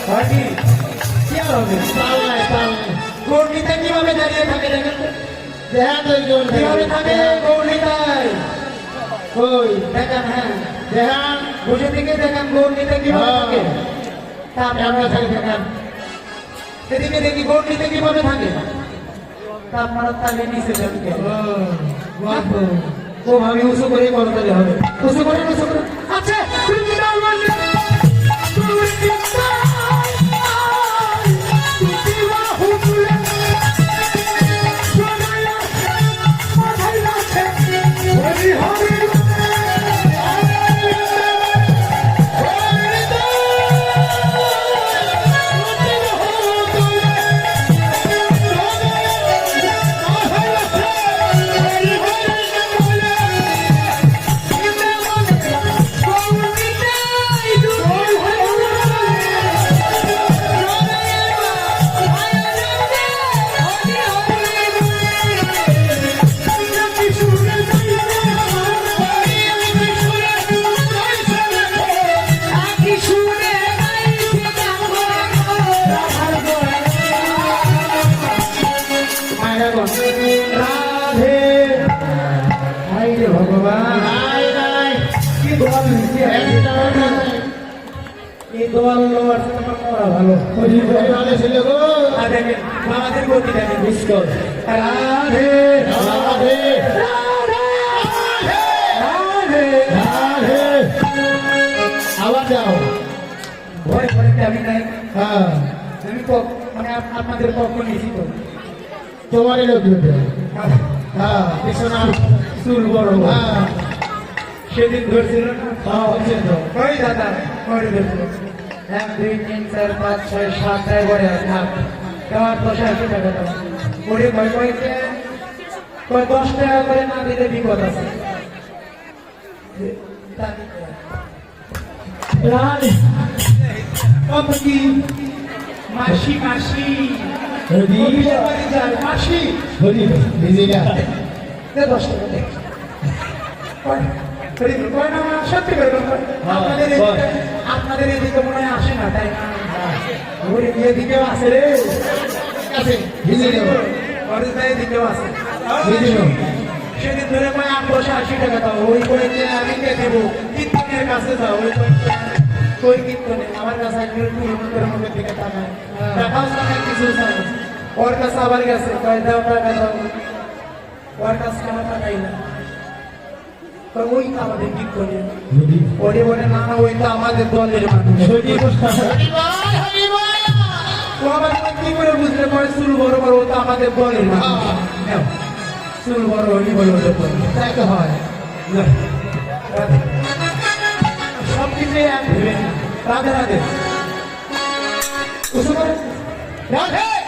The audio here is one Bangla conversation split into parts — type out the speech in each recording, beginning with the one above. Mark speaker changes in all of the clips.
Speaker 1: কি আর হবে
Speaker 2: পাল্লাই
Speaker 1: গৌরনীতা কিভাবে দাঁড়িয়ে থাকে দেখেন তো?
Speaker 2: দেখান তো একজন
Speaker 1: কিভাবে থাকে গৌরনীতায়
Speaker 2: কই
Speaker 1: দেখেন হ্যাঁ
Speaker 2: দেখান
Speaker 1: বসে থেকে দেখেন গৌরনীতা কিভাবে থাকে
Speaker 2: আমরা থাকি দেখান
Speaker 1: সেদিকে দেখি গৌরনীতা কিভাবে থাকে আপনারা তাহলে নিচে যাবে ও আমি উঁচু করে করতে হবে উঁচু করে আচ্ছা রাধে হাই রে ভগবান কি দোয়াল এই দোয়াল লোয়ার ভালো
Speaker 2: ছিল গো
Speaker 1: আমাদের গতি দেখেন
Speaker 2: বিস্কট
Speaker 1: রাধে
Speaker 2: রাধে রাধে আবার যাও
Speaker 1: ভয় ভয় আমি নাই
Speaker 2: হ্যাঁ
Speaker 1: আমি মানে আপনাদের পক্ষ নিয়েছি তো
Speaker 2: তোমারই লোক হ্যাঁ পিছনে চুল বড় হ্যাঁ
Speaker 1: সেদিন ধরছিল না
Speaker 2: হ্যাঁ হচ্ছে তো
Speaker 1: ওই দাদা করে ধরছিল 1 2 3 4 5 6 7 টাকা করে থাক তোমার 85 টাকা দাও ওরে ভয় ভয়তে কয় 10 টাকা করে না দিলে বিপদ আছে
Speaker 2: রানী
Speaker 1: কত কি মাসি মাসি
Speaker 2: হরি
Speaker 1: মাসি
Speaker 2: হরি ভিজিলা
Speaker 1: 10 টাকা দেখ আপনাদের এদিকে মনে হয় আসে না তাই না ওরে এদিকেও আসে রে এদিকেও আসে সেদিন ধরে কয় 880 টাকা দাও ওই করে আমি কে দেবো কীর্তনের কাছে যাও ওই কীর্তনে আমার কাছে মধ্যে থেকে টাকা টাকাও টাকা কিছু চাই ওর কাছে আবার গেছে কয় দাও টাকা দাও ওর কাছে কেন টাকাই না ওই তো আমাদের কি করে ওরে বলে না না ওই তো আমাদের দলের মানুষ ও আবার কি করে বুঝলে পরে চুল বড় বড় ও তো আমাদের দলের মানুষ চুল বড় হলি বলে ওদের তাই তো হয় সব কিছুই এক ভেবে রাধে রাধে রাধে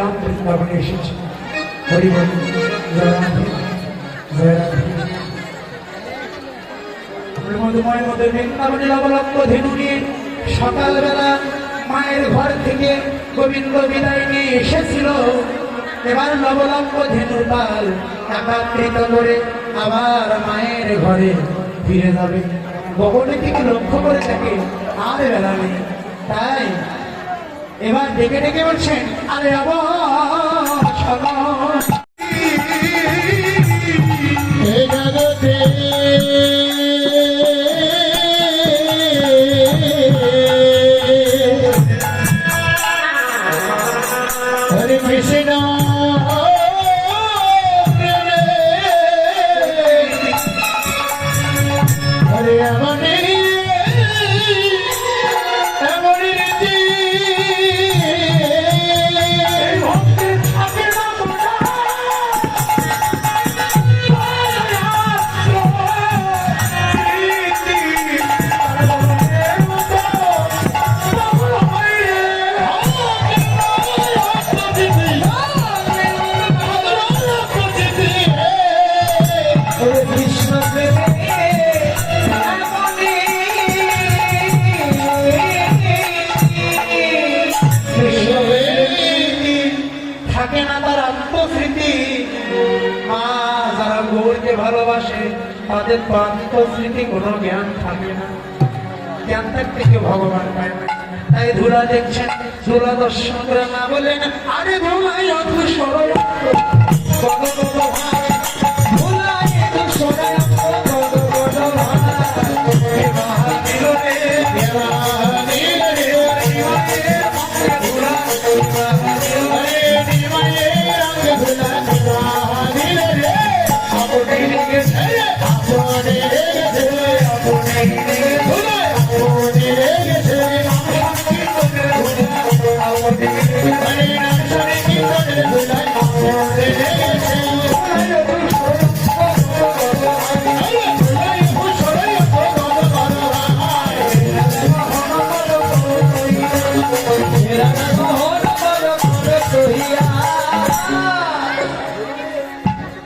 Speaker 1: ধাম বৃন্দাবনে এসেছি। হরি বল, জয় রাধে, জয় রাধে। মধুময় মধ্যে বৃন্দাবনে লবলক্ষ ধেনু নিয়ে সকালবেলা মায়ের ঘর থেকে গোবিন্দ বিদায় নিয়ে এসেছিল। এবার লবলক্ষ ধেনুর পাল একত্রিত করে আবার মায়ের ঘরে ফিরে যাবে। বগলে থেকে লক্ষ্য করে থাকে আর বেলা নেই, তাই এবার ডেকে ডেকে বলছেন, আরে আবার
Speaker 2: এই জগতে হরে কৃষ্ণ হরে আমনে আমনে রীতি
Speaker 1: কৃষ্ণ প্রেমে থাকে না তার আত্মস্মৃতি। মা যারা গৌরকে ভালোবাসে তাদের তো আত্মস্মৃতি কোনো জ্ঞান থাকে না, জ্ঞান থাকতে কেউ ভগবান পায় না। তাই ধুলা দেখছেন, ধুলা দর্শন করে না বলেন, আরে ধুলাই অধু সরল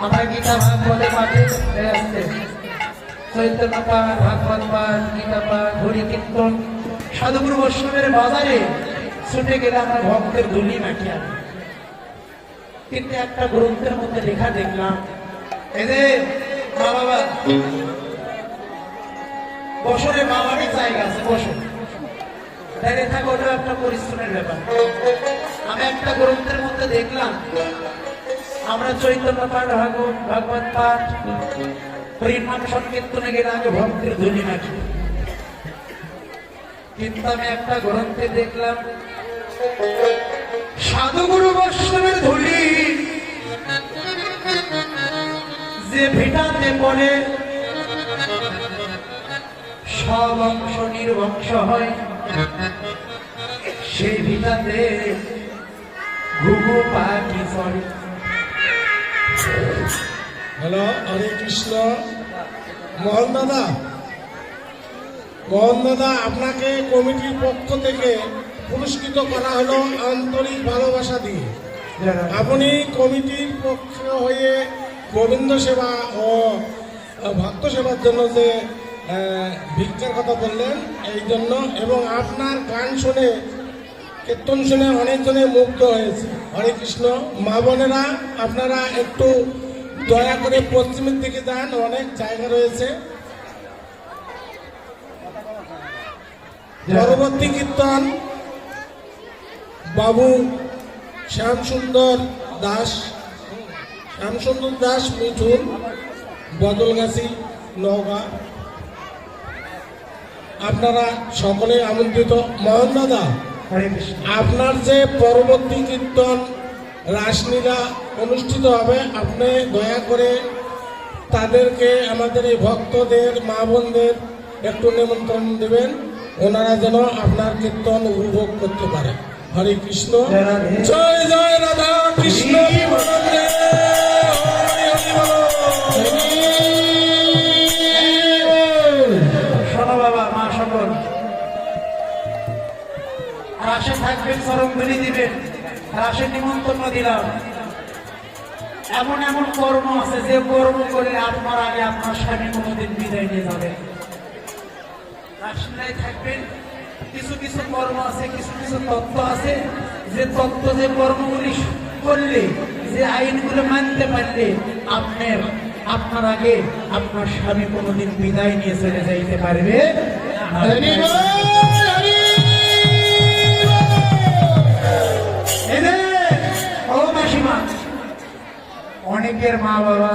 Speaker 1: আমরা গীতা ভাগবতে পাঠে আসতে চৈতন্য পাঠ, ভাগবত পাঠ, গীতা পাঠ, হরি কীর্তন, সাধুগুরু বৈষ্ণবের বাজারে ছুটে গেলে আমরা ভক্তের ধুলি মাটি আনি। কিন্তু একটা গ্রন্থের মধ্যে লেখা দেখলাম, এই যে মা বাবা বছরে মা বাড়ির জায়গা আছে, বছর দাঁড়িয়ে থাকা ওটা একটা পরিশ্রমের ব্যাপার। আমি একটা গ্রন্থের মধ্যে দেখলাম আমরা চৈতন্য পাঠ, ভাগবত পাঠ, হরিনাম সংকীর্তনে গেলে আগে ভক্তের ধ্বনি নাকি। কিন্তু আমি একটা গ্রন্থে দেখলাম সাধুগুরু বৈষ্ণবের ধুলি যে ভিটাতে পড়ে সব অংশ নির্বংশ হয়, সেই ভিটাতে ঘুঘু পাখি চড়ে।
Speaker 3: হ্যালো, হরে কৃষ্ণ। মোহন দাদা, আপনাকে কমিটির পক্ষ থেকে পুরস্কৃত করা হলো আন্তরিক ভালোবাসা দিয়ে। আপনি কমিটির পক্ষ হয়ে গোবিন্দ সেবা ও ভক্ত সেবার জন্য যে ভিক্ষার কথা বললেন, এই জন্য, এবং আপনার গান শুনে, কীর্তন শুনে অনেকজনে মুগ্ধ হয়েছে। হরে কৃষ্ণ। মা বোনেরা, আপনারা একটু দয়া করে পশ্চিমের দিকে যান, অনেক জায়গা রয়েছে। পরবর্তী কীর্তন বাবু শ্যামসুন্দর দাস মিঠুন, বদলগাছি, নওগাঁ। আপনারা সকলে আমন্ত্রিত। মোহন দাদা, আপনার যে পরবর্তী কীর্তন রাসলীলা অনুষ্ঠিত হবে, আপনি দয়া করে তাদেরকে, আমাদের এই ভক্তদের, মা বোনদের একটু নিমন্ত্রণ দেবেন, ওনারা যেন আপনার কীর্তন উপভোগ করতে পারে। হরে কৃষ্ণ। জয় জয় রাধা কৃষ্ণ।
Speaker 1: শোনো বাবা, মা সকল পাশে থাকবেন, চরম ধরি দিবেন। রাশের নিমন্ত্রণ দিলাম। এমন এমন কর্ম আছে যে কর্ম করলে আপনার আগে আপনার স্বামী কোনোদিন বিদায় নিয়ে যাবে। রাসমেলায় থাকবেন, কিছু কিছু কর্ম আছে, কিছু কিছু তত্ত্ব আছে, যে তত্ত্ব যে কর্মগুলি করলে, যে আইনগুলো মানতে পারলে আপনার আগে আপনার স্বামী কোনোদিন বিদায় নিয়ে চলে যাইতে পারবে না।
Speaker 2: হরি বল, হরি
Speaker 1: এই যে, ও মাসিমা, অনেকের মা বাবা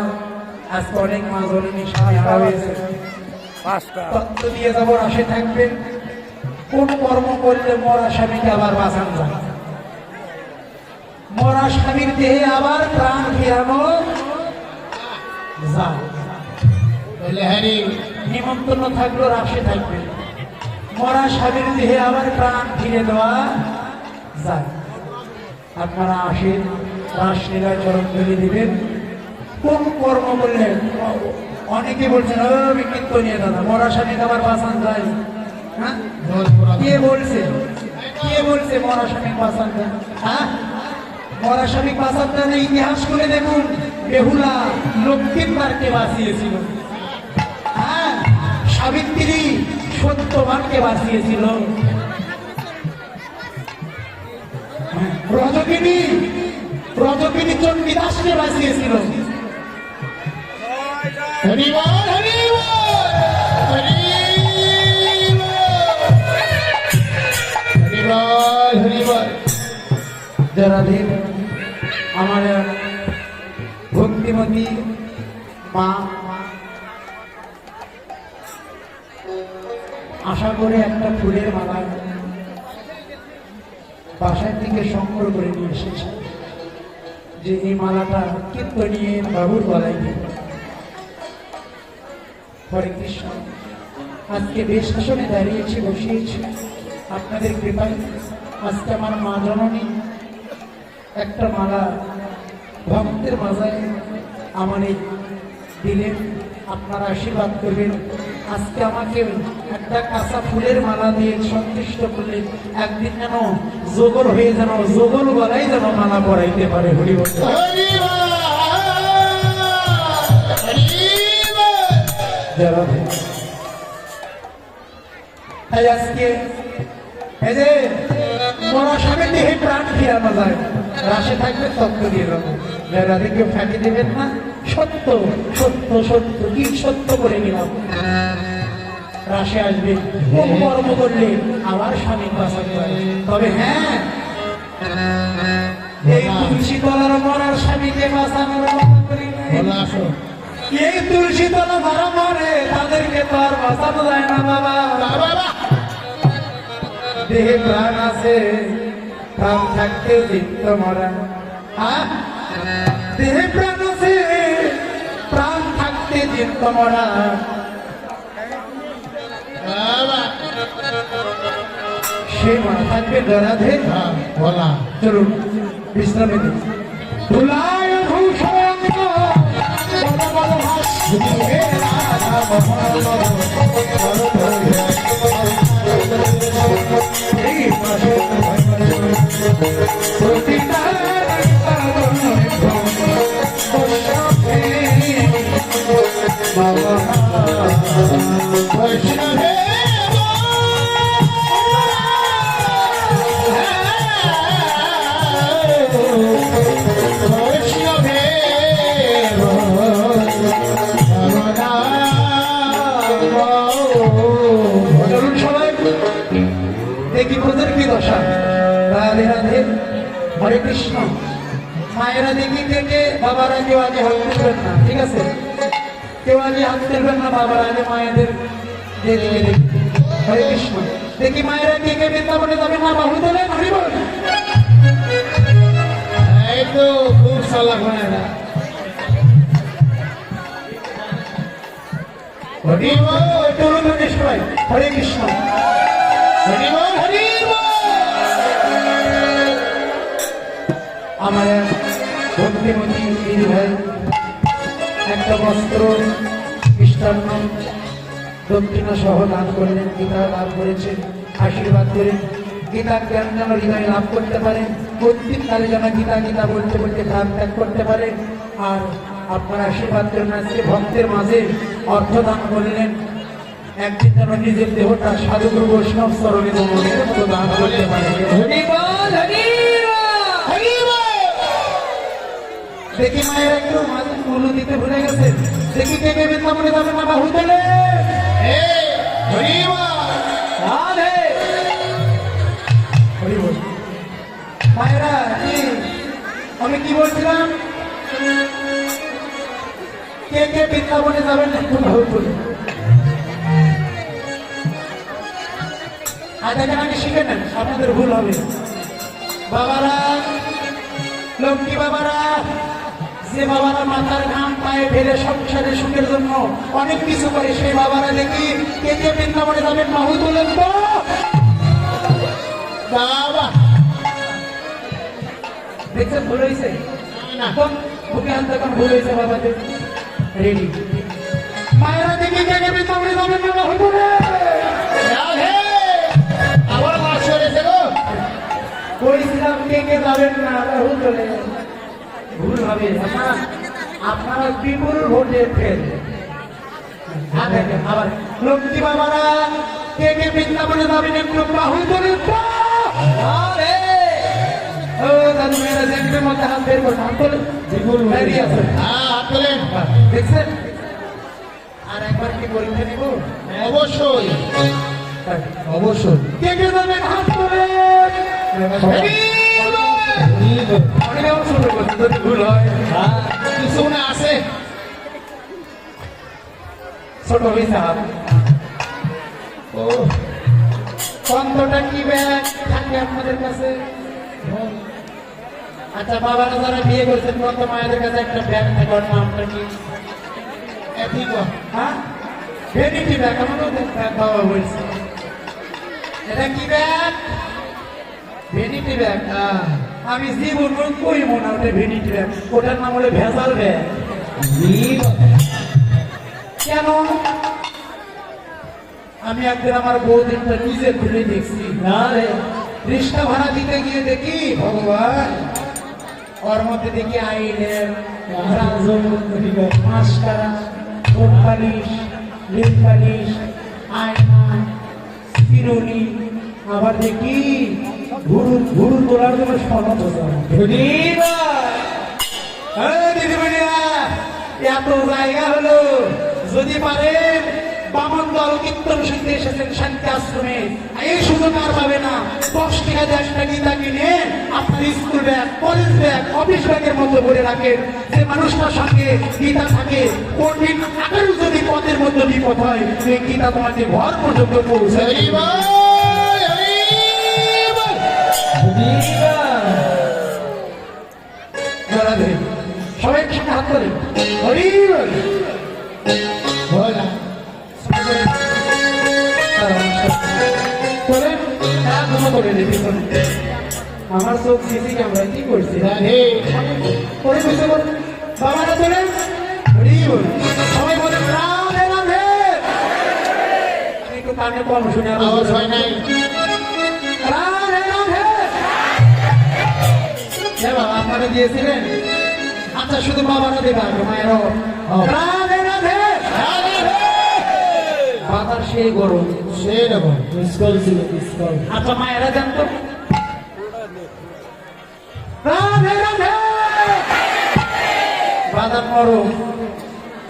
Speaker 1: আজকে অনেক মা জননী স্বামী হারা হয়েছে। তত্ত্ব দিয়ে যাবো, রাশে থাকবেন। কোন কর্ম করলে মরা স্বামীকে আবার বাঁচানো যায়, মরা স্বামীর দেহে আবার প্রাণ ফেরানো যায়।
Speaker 2: বলে হরি
Speaker 1: নিমন্ত্রণ থাকলো, রাশে থাকবেন। মরা স্বামীর দেহে আবার প্রাণ ফিরে দেওয়া যায়। আপনারা আসেন, রাসলীলায় চরণধলি দিবেন। কোন কর্ম করলেন? অনেকে বলছেন আমি কীর্তনীয় দাদা, মরা স্বামীকে আবার বাঁচান যায়। হ্যাঁ, কে বলছে? কে বলছে মরা স্বামী বাঁচান যায়? হ্যাঁ, মরা স্বামী বাঁচান যায় না? ইতিহাস করে দেখুন, বেহুলা লক্ষ্মীবারকে বাঁচিয়েছিল। হ্যাঁ, সাবিত্রী সত্যবানকে বাঁচিয়েছিল। রজকিনী চণ্ডীদাসকে বাঁচিয়েছিল।
Speaker 2: হরি বল, হরি বল, হরি বল, হরি বল।
Speaker 1: যারা দেব আমার ভক্তিমতী মা, আশা করে একটা ফুলের মালা বাসার থেকে সংগ্রহ করে নিয়ে এসেছে, যে এই মালাটা কীর্তনীয় বাবুর গলায় দিই। হরে কৃষ্ণ। আজকে বেশ আসনে দাঁড়িয়েছি, বসিয়েছি আপনাদের কৃপায়। আজকে আমার মা জননী একটা মালা ভক্তের মাঝায় আমার এই দিলেন, আপনারা আশীর্বাদ করবেন। আজকে আমাকে একটা কাঁচা ফুলের মালা দিয়ে সন্তুষ্ট করলেন। একদিন যেন যোগল হয়ে, যেন যোগল গলায় যেন মালা পরাইতে পারে। হরি বল,
Speaker 2: হরি বল, হরি বল।
Speaker 1: যারা তাই আজকে এই যে মরা স্বামীর দেহে প্রাণ ফিরানো যায়, রাশে থাকবে তত্ত্ব দিয়ে দেবো। যারা কেউ ফাঁকি দেবেন না, সত্য সত্য সত্য কি সত্য করে নিলাম। রাশে আসবে, কোন কর্ম করলে আবার স্বামী বাঁচাতে হয়। তবে হ্যাঁ, এই তুলসী তলার মরার স্বামীকে বাঁচানোর কথা করি নাই।
Speaker 2: বলো আসো।
Speaker 1: এই তুলসী তলা যারা মরে তাদেরকে তো আর বাঁচানো যায় না বাবা।
Speaker 2: বাবা
Speaker 1: দেহে প্রাণ আছে, প্রাণ থাকতে চিত্ত মরা। হ্যাঁ, দেহে প্রাণ আছে, প্রাণ থাকতে চিত্ত মরা।
Speaker 2: বাবা
Speaker 1: সে মরা থাকবে রাধে।
Speaker 2: হ্যাঁ, বলা
Speaker 1: চলুন বিশ্রামে দিন। ধুলায় ভূষণ বল বল ভাস, হে রাধা মোহন এই পাশে প্রতিটা
Speaker 2: বৈষ্ণবে বৈষ্ণবে
Speaker 1: চলুন সবাই দেখি তোদের কি দশা। রাধে রাধে, হরে কৃষ্ণ। মায়েরা দেখি থেকে বাবারা কেউ আগে হাত তুলবেন না, ঠিক আছে? কেউ আগে হাত তুলবেন না, বাবারা আগে মায়েদের যেদিকে দেখি। হরে কৃষ্ণ। দেখি মায়েরা কে কে বৃন্দাবনে যাবে না, বাহু দেবেন। হরি বল।
Speaker 2: এই তো খুব চালাক মায়েরা।
Speaker 1: হরি বল। চলুন সবাই, হরে কৃষ্ণ।
Speaker 2: হরি বল, হরি বল।
Speaker 1: আমার এক ভক্তিমতী দিদি ভাই একটা বস্ত্র, মিষ্টান্ন, দক্ষিণা সহ দান করলেন। গীতা লাভ করেছেন, আশীর্বাদ করেন। গীতার জ্ঞান যেন হৃদয়ে লাভ করতে পারেন। প্রত্যেককালে যেন গীতা গীতা বলতে বলতে প্রাণ ত্যাগ করতে পারে। আর আপনারা আশীর্বাদ করেন আজকে ভক্তের মাঝে অর্থদান করলেন, একদিন যেন নিজের দেহটা সাধুগুরু বৈষ্ণব চরণে মনের মতো দান করতে পারে। দেখি মায়ের একটু মাঝে ফুলু দিতে ভুলে গেছে। দেখি কে কে বৃন্দাবনে যাবে না বাহু তোলে। রাধে। হরি বল। মায়েরা কি আমি কি বলছিলাম, কে কে বৃন্দাবনে যাবেন একটু বাহু তোলে। আর দেখেন আগে শিখে নেন, আপনাদের ভুল হবে। বাবারা, লক্ষ্মী বাবারা, যে বাবারা মাথার ঘাম পায়ে ফেলে সংসারের সুখের জন্য অনেক কিছু করে, সেই বাবারা দেখি কে কে বৃন্দাবনে যাবেন বাহু তোলেন তো। বাবা দেখছেন ভুল হয়েছে না, বুকে হাত দেখুন ভুল হয়েছে বাবাদের। রেডি মায়েরা দেখি কে কে বৃন্দাবনে যাবেন না বাহু তোলে।
Speaker 2: আবার মাছ হয়েছে গো।
Speaker 1: বলছিলাম কে কে যাবেন না বাহু তোলে। ভুল হবে আপনারা বিপুল ভোটে ফেল। আবার লক্ষ্মী বাবারা কে কে বৃন্দাবনে যাবেন একটু বাহু তোলে। মধ্যে হাত বের করুন, হাত তোলেন। দেখছেন আর একবার কি পরীক্ষা নেব?
Speaker 2: অবশ্যই
Speaker 1: অবশ্যই। কে কে যাবেন হাত তোলেন। অনেক শুরু করছে, যদি ভুল হয়
Speaker 2: কিছু না আছে।
Speaker 1: ছোট হয়েছে হাত। ও কন্তটা কি ব্যাগ থাকে আপনাদের কাছে? আচ্ছা বাবারা যারা বিয়ে করছেন কত মায়েদের কাছে একটা ব্যাগ থাকে, ওর নামটা কি? হ্যাঁ, ভ্যানিটি ব্যাগ। আমারও ব্যাগ বাবা বলছে। এটা কি ব্যাগ? Vanity bag. আমি জীবন কই মনে ওটা ভ্যানিটি ব্যাগ, ওটার নাম হলো ভেজাল ব্যাগ। কেন? আমি একদিন আমার বৌদিনটা নিজে খুলে দেখছি। না রে, রিক্সা ভাড়া দিতে গিয়ে দেখি ভগবান ওর মধ্যে দেখি আইলের মাস্কারা, ঠোঁট পালিশ, লিপ পালিশ, আয়না, চিরুনি, আবার দেখি ঘুরু ঘুরু তোলার জন্য সনদ। দিদিমণিরা এত জায়গা হলো, যদি পারেন বামন দল কীর্তন শুনতে এসেছেন শান্তি আশ্রমে, এই সুযোগ আর পাবে না। 10 টাকা দিয়ে একটা গীতা কিনে আপনার school bag, college bag, office ব্যাগের মধ্যে ভরে রাখেন। যে মানুষটার সঙ্গে গীতা থাকে, কঠিন আকার যদি পথের মধ্যে বিপদ হয়, সেই গীতা তোমাকে ঘর পর্যন্ত পৌঁছায়। সবাই ঠিক হাত করেন। হরি বল। আমার চোখ সিসি ক্যামেরায় কি করছি? বাবারা তোলেন। সবাই বলেন রাধে রাধে। একটু কানে কম শুনে
Speaker 2: আওয়াজ হয় নাই।
Speaker 1: রাধে রাধে। বাবা আপনারা দিয়েছিলেন? আচ্ছা শুধু বাবারা দেবে, মায়েরও রাধে রাধে। বাতার সেই গরম,
Speaker 2: সেই রকম স্কুল ছিল স্কুল।
Speaker 1: আচ্ছা মায়েরা জানতো রাধে রাধে। বাজার নরম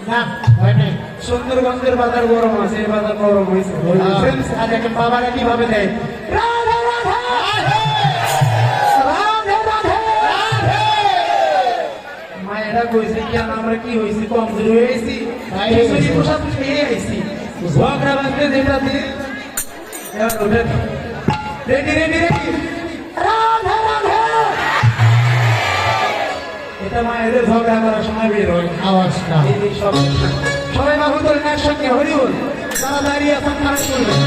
Speaker 2: না হয় নাই।
Speaker 1: সুন্দরগঞ্জের বাজার গরম আছে, এই বাজার নরম হয়েছে। আর এখন বাবারা কিভাবে দেয় রাধে রাধে রাধে রাধে। মায়েরা কইছে কি আমরা কি হয়েছি, কমজোরি হয়েছি, প্রসাদ খেয়ে গেছি। ঝগড়া বাঁধতে যেটা দিয়ে ready ready ready Radhe Radhe. এটা মায়েদের ঝগড়া করার সময় বের হয়
Speaker 2: আওয়াজটা।
Speaker 1: এই সব সবাই বাবু তোলেন একসঙ্গে হরি বল। যারা দাঁড়িয়ে আছেন তারা শুনবেন।